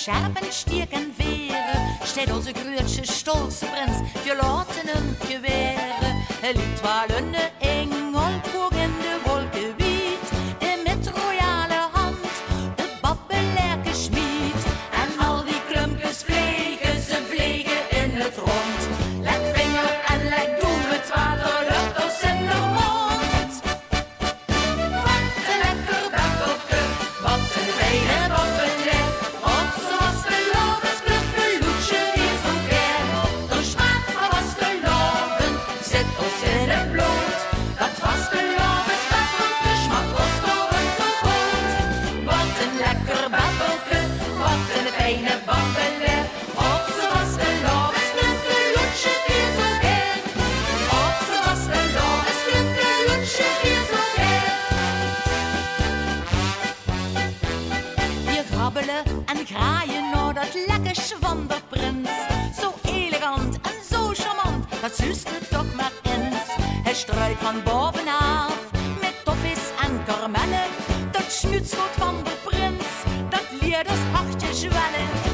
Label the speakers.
Speaker 1: scherp en sterk en veren, steht onze grootste stolze prins, wir laten hem geweren. Er liegt wel een engel hoog in de wolken wiet, en met royale hand de babbelerke schmied. En al die klumpjes vliegen, ze vliegen in het rond. Lek vinger en lek doe het water lucht ons in de mond. Wat een lekker babbelke, wat een fijne babbeler. Of zoals de lovensclub beloetje weer zo ver. De smaak van vastelovend zit ons in het bloed. Dat vastelovend babbelke smaakt ons gewoon zo goed. Wat een lekker babbelke, wat een fijne babbeler. Of zoals de lovensclub beloetje weer zo ver. Of zoals de lovensclub beloetje weer zo ver. Wir grabbelen en graaien naar dat lekkers van de prins. Zo elegant en zo charmant, dat zuste toch maar eens. Hij struikt van bovenaf met toffees en karamellen. Dat snuitschot van de prins, dat leert ons hartje zwellen.